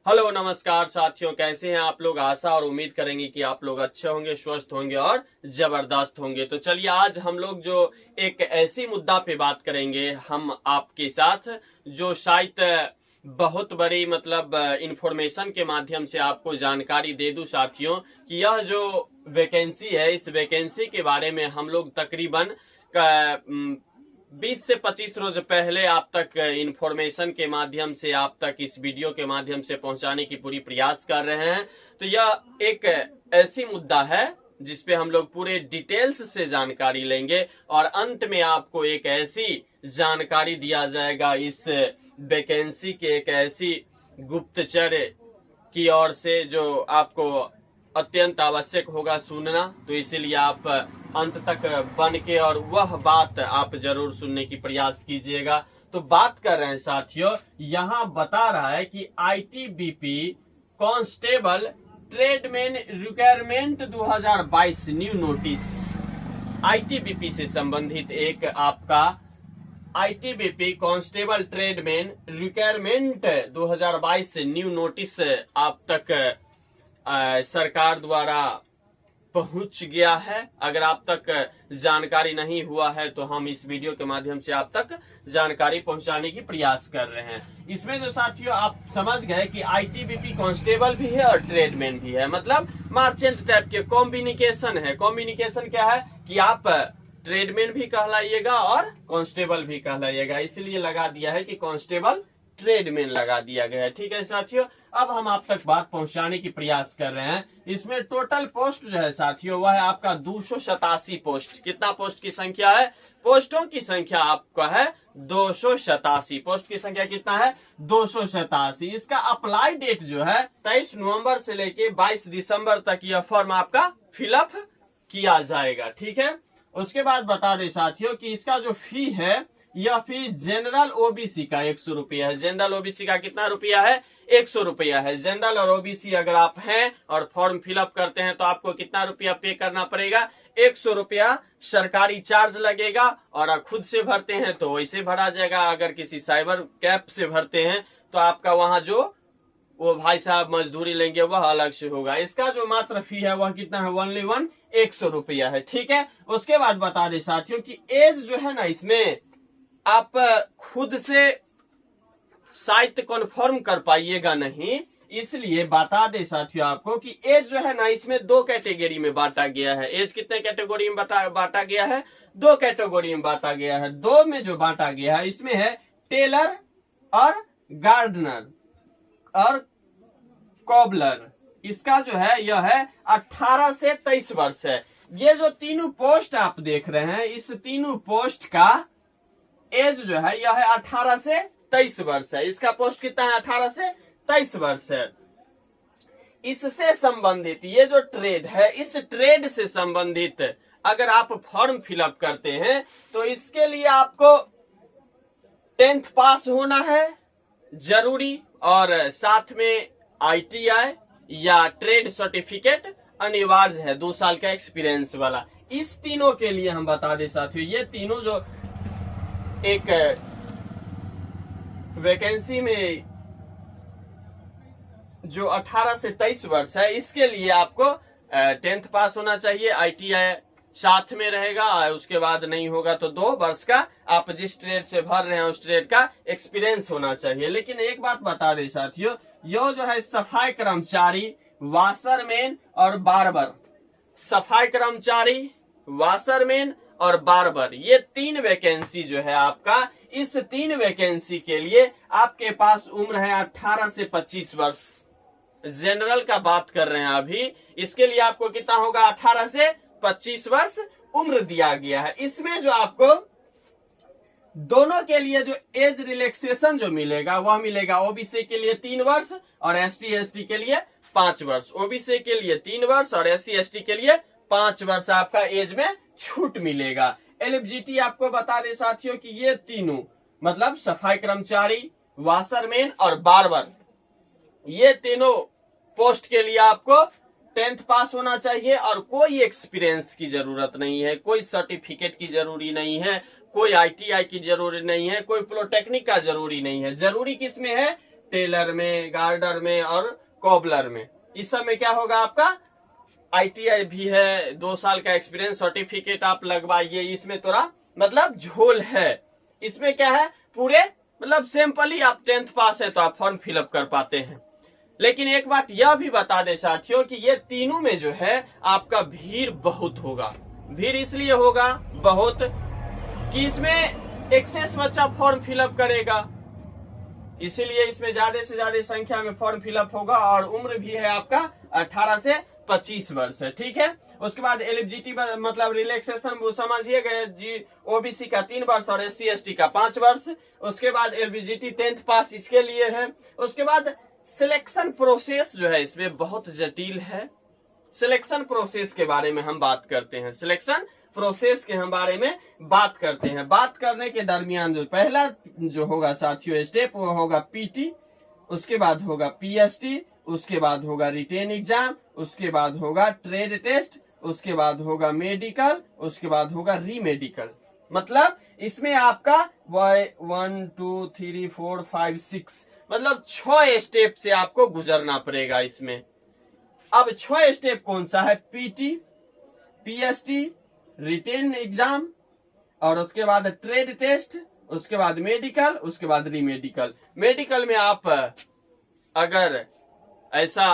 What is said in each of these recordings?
Hello नमस्कार साथियों, कैसे हैं आप लोग। आशा और उम्मीद करेंगे कि आप लोग अच्छे होंगे, स्वस्थ होंगे और जबरदस्त होंगे। तो चलिए आज हम लोग जो एक ऐसी मुद्दा पे बात करेंगे हम आपके साथ, जो शायद बहुत बड़ी इंफॉर्मेशन के माध्यम से आपको जानकारी दे दूं साथियों, कि यह जो वैकेंसी है, इस वैकेंसी के बारे में हम लोग तकरीबन 20 से 25 रोज पहले आप तक इंफॉर्मेशन के माध्यम से, आप तक इस वीडियो के माध्यम से पहुंचाने की पूरी प्रयास कर रहे हैं। तो यह एक ऐसी मुद्दा है जिसपे हम लोग पूरे डिटेल्स से जानकारी लेंगे और अंत में आपको एक ऐसी जानकारी दिया जाएगा इस वैकेंसी के एक ऐसी गुप्तचर की ओर से जो आपको अत्यंत आवश्यक होगा सुनना। तो इसीलिए आप अंत तक बन के और वह बात आप जरूर सुनने की प्रयास कीजिएगा। तो बात कर रहे हैं साथियों, यहाँ बता रहा है कि ITBP constable tradesman requirement 2022 new notice. ITBP से संबंधित एक आपका ITBP constable tradesman requirement 2022 new notice आप तक सरकार द्वारा पहुंच गया है। अगर आप तक जानकारी नहीं हुआ है तो हम इस वीडियो के माध्यम से आप तक जानकारी पहुंचाने की प्रयास कर रहे हैं। इसमें जो साथियों आप समझ गए कि आईटीबीपी कांस्टेबल भी है और ट्रेडमैन भी है, मतलब मार्चेंट टाइप के कॉम्बिनिकेशन है। कॉम्बिनिकेशन क्या है कि आप ट्रेडमैन भी कहलाइएगा और कांस्टेबल भी कहलाइएगा, इसलिए लगा दिया है कि कांस्टेबल ट्रेडमैन लगा दिया गया है। ठीक है साथियों, अब हम आप तक बात पहुंचाने की प्रयास कर रहे हैं। इसमें टोटल पोस्ट जो है साथियों वह है आपका 287 पोस्ट। कितना पोस्ट की संख्या है? पोस्टों की संख्या आपका है 287। पोस्ट की संख्या कितना है? 287। इसका अप्लाई डेट जो है 23 नवंबर से लेके 22 दिसंबर तक यह फॉर्म आपका फिलअप किया जाएगा। ठीक है, उसके बाद बता दें साथियों कि इसका जो फी है, यह फी जनरल ओबीसी का 100 रुपया है। जनरल ओबीसी का कितना रुपया है? 100 रुपया है। जनरल और ओबीसी अगर आप हैं और फॉर्म फिलअप करते हैं तो आपको कितना रुपया पे करना पड़ेगा? 100 रुपया सरकारी चार्ज लगेगा। और खुद से भरते हैं तो वैसे भरा जाएगा। अगर किसी साइबर कैफ से भरते हैं तो आपका वहां जो वो भाई साहब मजदूरी लेंगे वह अलग से होगा। इसका जो मात्र फी है वह कितना है? ओनली 100 रुपया है। ठीक है, उसके बाद बता दें साथियों की एज जो है ना, इसमें आप खुद से शायद कन्फर्म कर पाइएगा नहीं, इसलिए बता दे साथियों आपको कि एज जो है ना, इसमें 2 कैटेगरी में बांटा गया है। एज कितने कैटेगरी में बांटा गया है? 2 कैटेगरी में बांटा गया है। 2 में जो बांटा गया है इसमें है टेलर और गार्डनर और कॉबलर। इसका जो है यह है 18 से 23 वर्ष है। ये जो तीनों पोस्ट आप देख रहे हैं, इस तीनों पोस्ट का एज जो है यह है 18 से 23 वर्ष है। इसका पोस्ट कितना है? 18 से 23 वर्ष है। इससे संबंधित ये जो ट्रेड है, इस ट्रेड से संबंधित अगर आप फॉर्म फिलअप करते हैं तो इसके लिए आपको 10th पास होना है जरूरी, और साथ में आईटीआई या ट्रेड सर्टिफिकेट अनिवार्य है, 2 साल का एक्सपीरियंस वाला। इस तीनों के लिए हम बता दें साथियों, ये तीनों जो एक वैकेंसी में जो 18 से 23 वर्ष है, इसके लिए आपको 10th पास होना चाहिए, आईटीआई साथ में रहेगा, उसके बाद नहीं होगा तो 2 वर्ष का आप जिस ट्रेड से भर रहे हैं उस ट्रेड का एक्सपीरियंस होना चाहिए। लेकिन एक बात बता दें साथियों, यह जो है सफाई कर्मचारी, वाशरमैन और बार्बर, सफाई कर्मचारी, वाशरमैन और बार्बर, ये 3 वैकेंसी जो है आपका, इस 3 वैकेंसी के लिए आपके पास उम्र है 18 से 25 वर्ष। जनरल का बात कर रहे हैं अभी, इसके लिए आपको कितना होगा? 18 से 25 वर्ष उम्र दिया गया है। इसमें जो आपको दोनों के लिए जो एज रिलैक्सेशन जो मिलेगा वह मिलेगा ओबीसी के लिए 3 वर्ष और एसटी एसटी के लिए 5 वर्ष। ओबीसी के लिए 3 वर्ष और एससी एसटी के लिए 5 वर्ष आपका एज में छूट मिलेगा। एलिजिबिलिटी आपको बता दे साथियों कि ये तीनों मतलब सफाई कर्मचारी, वाशरमैन और बार्बर, ये तीनों पोस्ट के लिए आपको 10th पास होना चाहिए और कोई एक्सपीरियंस की जरूरत नहीं है, कोई सर्टिफिकेट की जरूरी नहीं है, कोई आईटीआई की जरूरी नहीं है, कोई पॉलिटेक्निक का जरूरी नहीं है। जरूरी किसमें है? टेलर में, गार्डर में और कॉबलर में। इस सब में क्या होगा आपका ITI भी है, 2 साल का एक्सपीरियंस सर्टिफिकेट आप लगवाइए। इसमें थोड़ा मतलब झोल है। इसमें क्या है पूरे मतलब सिंपली आप 10th पास है तो आप फॉर्म फिलअप कर पाते हैं। लेकिन एक बात यह भी बता दे साथियों कि ये तीनों में जो है आपका भीड़ बहुत होगा। भीड़ इसलिए होगा बहुत कि इसमें एक्सेस बच्चा फॉर्म फिलअप करेगा, इसीलिए इसमें ज्यादा से ज्यादा संख्या में फॉर्म फिलअप होगा। और उम्र भी है आपका 18 से 25 वर्ष है, ठीक है। उसके बाद एलिजिबिलिटी मतलब रिलैक्सेशन वो समझिएगा जी, OBC का 3 वर्ष और SC ST का 5 वर्ष। उसके बाद एलिजिबिलिटी 10th पास इसके लिए है। उसके बाद सिलेक्शन प्रोसेस जो है इसमें बहुत जटिल है। सिलेक्शन प्रोसेस के बारे में हम बात करते हैं। सिलेक्शन प्रोसेस के हम बारे में बात करते हैं। बात करने के दरमियान जो पहला जो होगा साथियों स्टेप वो होगा PT, उसके बाद होगा PST, उसके बाद होगा रिटेन एग्जाम, उसके बाद होगा ट्रेड टेस्ट, उसके बाद होगा मेडिकल, उसके बाद होगा रीमेडिकल। मतलब इसमें आपका 1 2 3 4 5 6 मतलब 6 स्टेप से आपको गुजरना पड़ेगा इसमें। अब 6 स्टेप कौन सा है? PT, PST, रिटेन एग्जाम और उसके बाद ट्रेड टेस्ट, उसके बाद मेडिकल, उसके बाद रीमेडिकल। मेडिकल में आप अगर ऐसा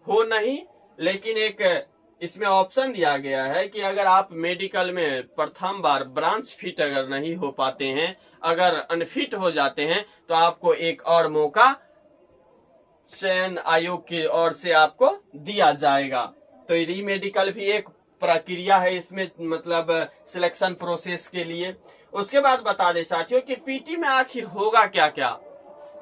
हो नहीं, लेकिन एक इसमें ऑप्शन दिया गया है कि अगर आप मेडिकल में प्रथम बार ब्रांच फिट अगर नहीं हो पाते हैं, अगर अनफिट हो जाते हैं, तो आपको एक और मौका चयन आयोग की ओर से आपको दिया जाएगा। तो रीमेडिकल भी एक प्रक्रिया है इसमें, मतलब सिलेक्शन प्रोसेस के लिए। उसके बाद बता दे साथियों कि PT में आखिर होगा क्या क्या।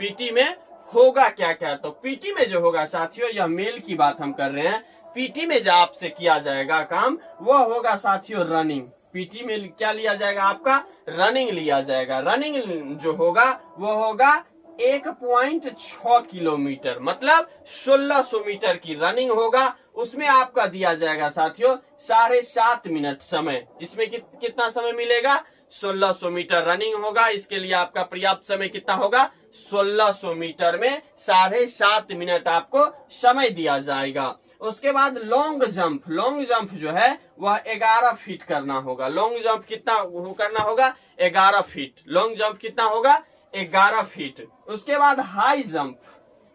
PT में होगा क्या क्या? तो PT में जो होगा साथियों, यह मेल की बात हम कर रहे हैं। PT में जो आपसे किया जाएगा काम वो होगा साथियों रनिंग। PT में क्या लिया जाएगा? आपका रनिंग लिया जाएगा। रनिंग जो होगा वो होगा 1.6 किलोमीटर, मतलब 1600 मीटर की रनिंग होगा। उसमें आपका दिया जाएगा साथियों 7.5 मिनट समय। इसमें कितना समय मिलेगा? 1600 मीटर रनिंग होगा। इसके लिए आपका पर्याप्त समय कितना होगा? 1600 मीटर में 7.5 मिनट आपको समय दिया जाएगा। उसके बाद लॉन्ग जंप। लॉन्ग जंप जो है वह 11 फीट करना होगा। लॉन्ग जंप कितना करना होगा? 11 फीट। लॉन्ग जंप कितना होगा? 11 फीट। उसके बाद हाई जंप।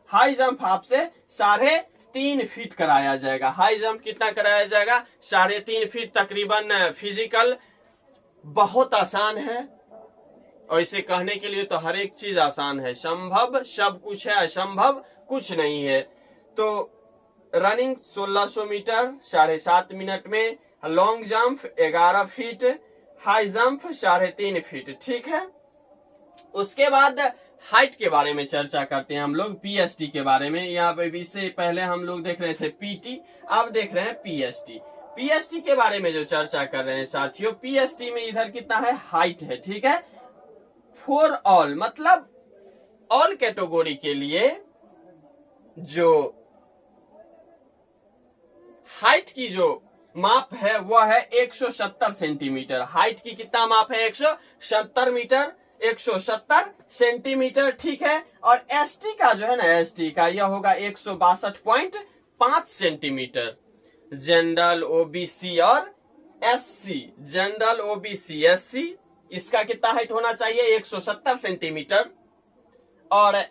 हाई जंप आपसे 3.5 फीट कराया जाएगा। हाई जंप कितना कराया जाएगा? 3.5 फीट। तकरीबन फिजिकल बहुत आसान है, और इसे कहने के लिए तो हर एक चीज आसान है। संभव सब कुछ है, असंभव कुछ नहीं है। तो रनिंग 1600 मीटर 7.5 मिनट में, long jump 11 feet, high jump 3.5 feet, ठीक है। उसके बाद हाइट के बारे में चर्चा करते हैं हम लोग, PST के बारे में। यहाँ पे इससे पहले हम लोग देख रहे थे PT, अब देख रहे हैं PST। PST के बारे में जो चर्चा कर रहे हैं साथियों, PST में इधर कितना है? हाइट है, ठीक है। फॉर ऑल मतलब ऑल कैटेगरी के लिए जो हाइट की जो माप है वह है 170 सेंटीमीटर। हाइट की कितना माप है? 170 मीटर, 170 सेंटीमीटर, ठीक है। और ST का जो है ना, ST का यह होगा 162.5 सेंटीमीटर। जनरल, OBC और SC, जनरल, OBC, SC, इसका कितना हाइट होना चाहिए? 170 सेंटीमीटर। और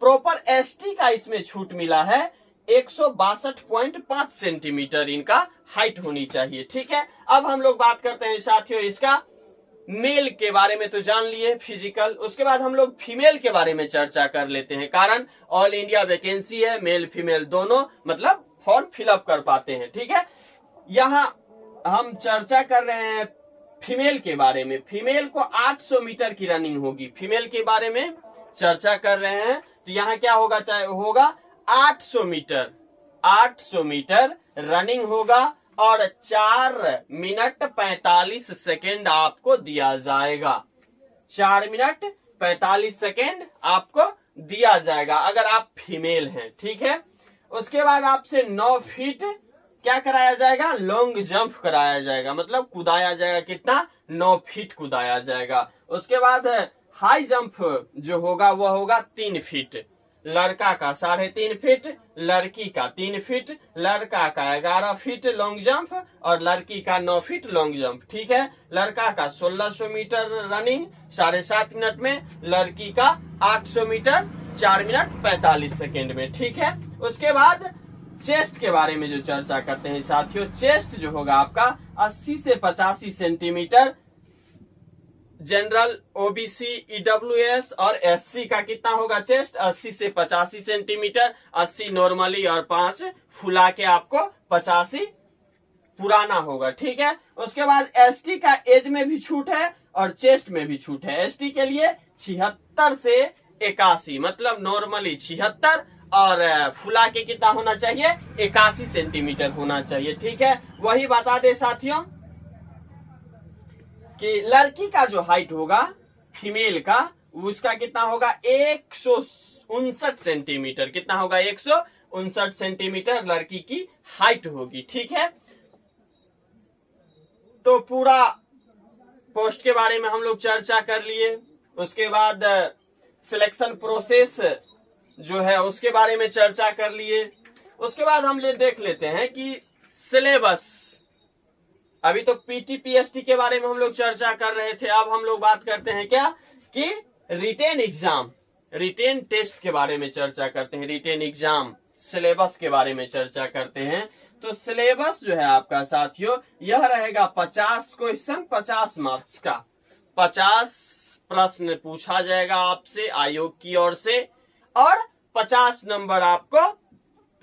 प्रॉपर ST का इसमें छूट मिला है, 162.5 सेंटीमीटर इनका हाइट होनी चाहिए, ठीक है। अब हम लोग बात करते हैं साथियों इसका मेल के बारे में, तो जान लिए फिजिकल। उसके बाद हम लोग फीमेल के बारे में चर्चा कर लेते हैं, कारण ऑल इंडिया वैकेंसी है, मेल फीमेल दोनों मतलब फॉर्म फिलअप कर पाते हैं, ठीक है। यहाँ हम चर्चा कर रहे हैं फीमेल के बारे में। फीमेल को 800 मीटर की रनिंग होगी। फीमेल के बारे में चर्चा कर रहे हैं, तो यहाँ क्या होगा? चाहे होगा 800 मीटर, 800 मीटर रनिंग होगा और 4 मिनट 45 सेकेंड आपको दिया जाएगा। 4 मिनट 45 सेकेंड आपको दिया जाएगा अगर आप फीमेल हैं, ठीक है। उसके बाद आपसे 9 फीट क्या कराया जाएगा? लॉन्ग जंप कराया जाएगा, मतलब कूदाया जाएगा। कितना? 9 फीट कूदाया जाएगा। उसके बाद हाई जंप जो होगा वह होगा 3 फीट। लड़का का 3.5 फीट, लड़की का 3 फीट, लड़का का 11 फीट लॉन्ग जंप और लड़की का 9 फीट लॉन्ग जंप। ठीक है, लड़का का 1600 मीटर रनिंग 7.5 मिनट में, लड़की का 800 मीटर 4 मिनट 45 सेकेंड में। ठीक है, उसके बाद चेस्ट के बारे में जो चर्चा करते हैं साथियों, चेस्ट जो होगा आपका 80 से 85 सेंटीमीटर। जनरल, ओबीसी, ईडब्ल्यूएस और एससी का कितना होगा चेस्ट? 80 से 85 सेंटीमीटर। 80 नॉर्मली और 5 फुला के आपको 85 पुराना होगा। ठीक है, उसके बाद एसटी का एज में भी छूट है और चेस्ट में भी छूट है। एसटी के लिए 76 से 81, मतलब नॉर्मली 76 और फुला के कितना होना चाहिए? 81 सेंटीमीटर होना चाहिए। ठीक है, वही बता दे साथियों कि लड़की का जो हाइट होगा फीमेल का, उसका कितना होगा? 159 सेंटीमीटर। कितना होगा? 159 सेंटीमीटर लड़की की हाइट होगी। ठीक है, तो पूरा पोस्ट के बारे में हम लोग चर्चा कर लिए। उसके बाद सिलेक्शन प्रोसेस जो है उसके बारे में चर्चा कर लिए। उसके बाद हम देख लेते हैं कि सिलेबस, अभी तो पीटी पीएसटी के बारे में हम लोग चर्चा कर रहे थे, अब हम लोग बात करते हैं क्या कि रिटेन एग्जाम, रिटेन टेस्ट के बारे में चर्चा करते हैं। रिटेन एग्जाम सिलेबस के बारे में चर्चा करते हैं। तो सिलेबस जो है आपका साथियों यह रहेगा 50 क्वेश्चन 50 मार्क्स का। 50 प्रश्न पूछा जाएगा आपसे आयोग की ओर से और 50 नंबर आपको,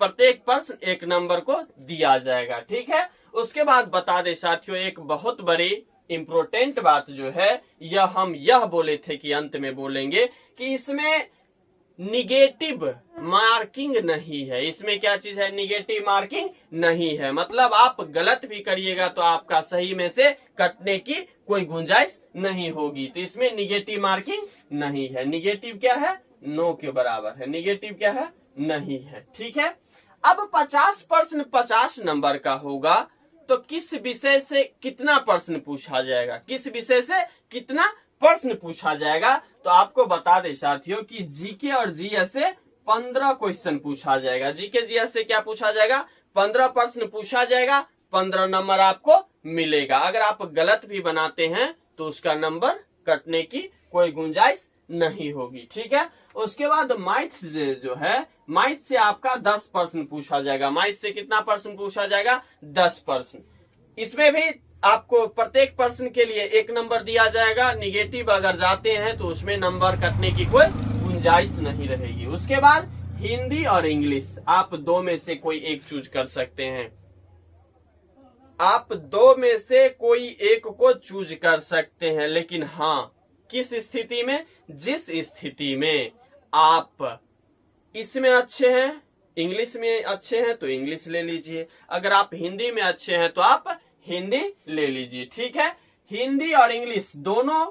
प्रत्येक प्रश्न 1 नंबर को दिया जाएगा। ठीक है, उसके बाद बता दे साथियों एक बहुत बड़ी इंपोर्टेंट बात जो है, यह बोले थे कि अंत में बोलेंगे कि इसमें निगेटिव मार्किंग नहीं है। इसमें क्या चीज है? निगेटिव मार्किंग नहीं है, मतलब आप गलत भी करिएगा तो आपका सही में से कटने की कोई गुंजाइश नहीं होगी। तो इसमें निगेटिव मार्किंग नहीं है। निगेटिव क्या है? नो के बराबर है। निगेटिव क्या है? नहीं है। ठीक है, अब 50 प्रश्न 50 नंबर का होगा तो किस विषय से कितना प्रश्न पूछा जाएगा? किस विषय से कितना प्रश्न पूछा जाएगा? तो आपको बता दे साथियों कि जीके और जीएस से 15 क्वेश्चन पूछा जाएगा। जीके जीएस से क्या पूछा जाएगा? 15 प्रश्न पूछा जाएगा, 15 नंबर आपको मिलेगा। अगर आप गलत भी बनाते हैं तो उसका नंबर कटने की कोई गुंजाइश नहीं होगी। ठीक है, उसके बाद मैथ जो है, मैथ से आपका 10 प्रश्न पूछा जाएगा। मैथ से कितना प्रश्न पूछा जाएगा? 10 प्रश्न। इसमें भी आपको प्रत्येक प्रश्न के लिए 1 नंबर दिया जाएगा। निगेटिव अगर जाते हैं तो उसमें नंबर कटने की कोई गुंजाइश नहीं रहेगी। उसके बाद हिंदी और इंग्लिश, आप 2 में से कोई एक चूज कर सकते हैं। आप 2 में से कोई एक को चूज कर सकते हैं, लेकिन हाँ किस स्थिति में? जिस स्थिति में आप इसमें अच्छे हैं, इंग्लिश में अच्छे हैं तो इंग्लिश ले लीजिए, अगर आप हिंदी में अच्छे हैं तो आप हिंदी ले लीजिए। ठीक है, हिंदी और इंग्लिश दोनों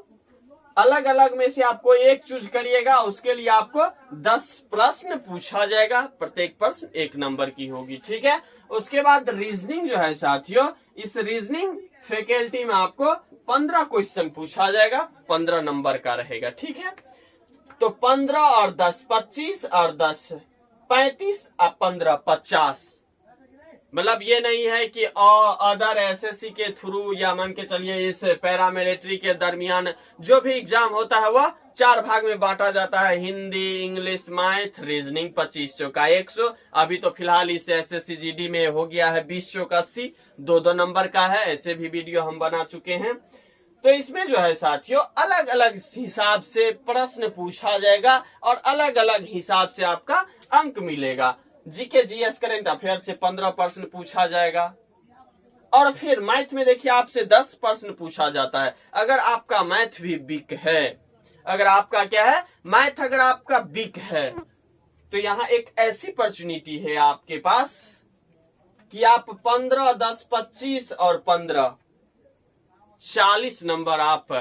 अलग अलग में से आपको एक चूज करिएगा, उसके लिए आपको 10 प्रश्न पूछा जाएगा, प्रत्येक प्रश्न 1 नंबर की होगी। ठीक है, उसके बाद रीजनिंग जो है साथियों, इस रीजनिंग फैकल्टी में आपको 15 क्वेश्चन पूछा जाएगा, 15 नंबर का रहेगा। ठीक है, तो 15 और 10 25 और 10 35 और 15 50। मतलब ये नहीं है कि अदर एसएससी के थ्रू या मान के चलिए इस पैरामिलिट्री के दरमियान जो भी एग्जाम होता है वह 4 भाग में बांटा जाता है। हिंदी, इंग्लिश, मैथ, रीजनिंग 25 चौका 100। अभी तो फिलहाल इस एसएससी जीडी में हो गया है 20 चौका 80, 2-2 नंबर का है। ऐसे भी वीडियो हम बना चुके हैं। तो इसमें जो है साथियों अलग अलग हिसाब से प्रश्न पूछा जाएगा और अलग अलग हिसाब से आपका अंक मिलेगा। जीके जीएस करंट अफेयर से 15 प्रश्न पूछा जाएगा और फिर मैथ में देखिए आपसे 10 प्रश्न पूछा जाता है। अगर आपका मैथ भी वीक है, अगर आपका क्या है, मैथ अगर आपका वीक है, तो यहाँ एक ऐसी अपॉर्चुनिटी है आपके पास कि आप 15, 10, 25 और 15 40 नंबर आप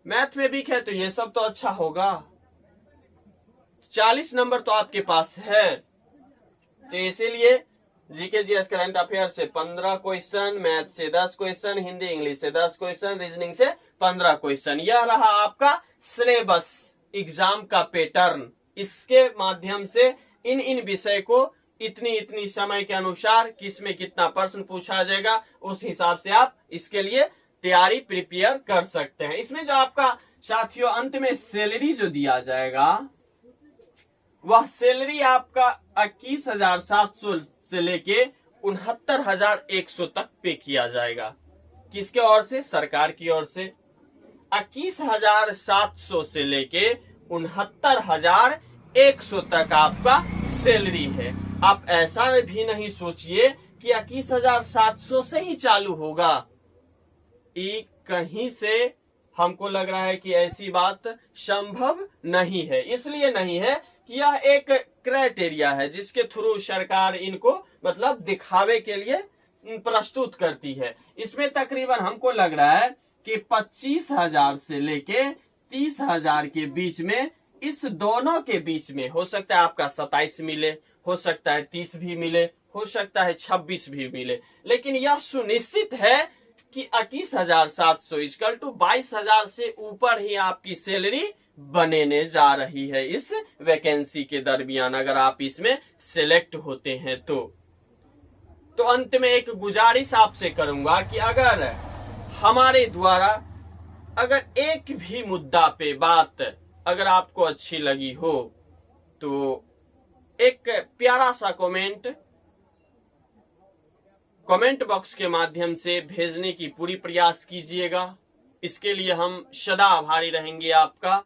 मैथ में वीक है तो ये सब तो अच्छा होगा। 40 नंबर तो आपके पास है, तो इसीलिए जीके जीएस करंट अफेयर से 15 क्वेश्चन, मैथ से 10 क्वेश्चन, हिंदी इंग्लिश से 10 क्वेश्चन, रीजनिंग से 15 क्वेश्चन। यह रहा आपका सिलेबस एग्जाम का पैटर्न। इसके माध्यम से इन विषय को इतनी समय के अनुसार किस में कितना प्रश्न पूछा जाएगा, उस हिसाब से आप इसके लिए तैयारी प्रिपेयर कर सकते हैं। इसमें जो आपका साथियों अंत में सैलरी जो दिया जाएगा, वह सैलरी आपका 21,700 से लेके 69,100 तक पे किया जाएगा। किसके ओर से? सरकार की ओर से। 21,700 से लेके 69,100 तक आपका सैलरी है। आप ऐसा भी नहीं सोचिए कि 21,700 से ही चालू होगा। कहीं से हमको लग रहा है कि ऐसी बात संभव नहीं है। इसलिए नहीं है कि यह एक क्राइटेरिया है जिसके थ्रू सरकार इनको मतलब दिखावे के लिए प्रस्तुत करती है। इसमें तकरीबन हमको लग रहा है कि 25,000 से लेके 30,000 के बीच में, इस दोनों के बीच में हो सकता है आपका 27 मिले, हो सकता है 30 भी मिले, हो सकता है 26 भी मिले, लेकिन यह सुनिश्चित है कि 21,700 इक्वल टू 22,000 से ऊपर ही आपकी सैलरी बनने जा रही है इस वैकेंसी के दरमियान, अगर आप इसमें सिलेक्ट होते हैं तो अंत में एक गुजारिश आपसे करूंगा कि अगर हमारे द्वारा अगर एक भी मुद्दा पे बात अगर आपको अच्छी लगी हो तो एक प्यारा सा कमेंट बॉक्स के माध्यम से भेजने की पूरी प्रयास कीजिएगा। इसके लिए हम सदा आभारी रहेंगे आपका।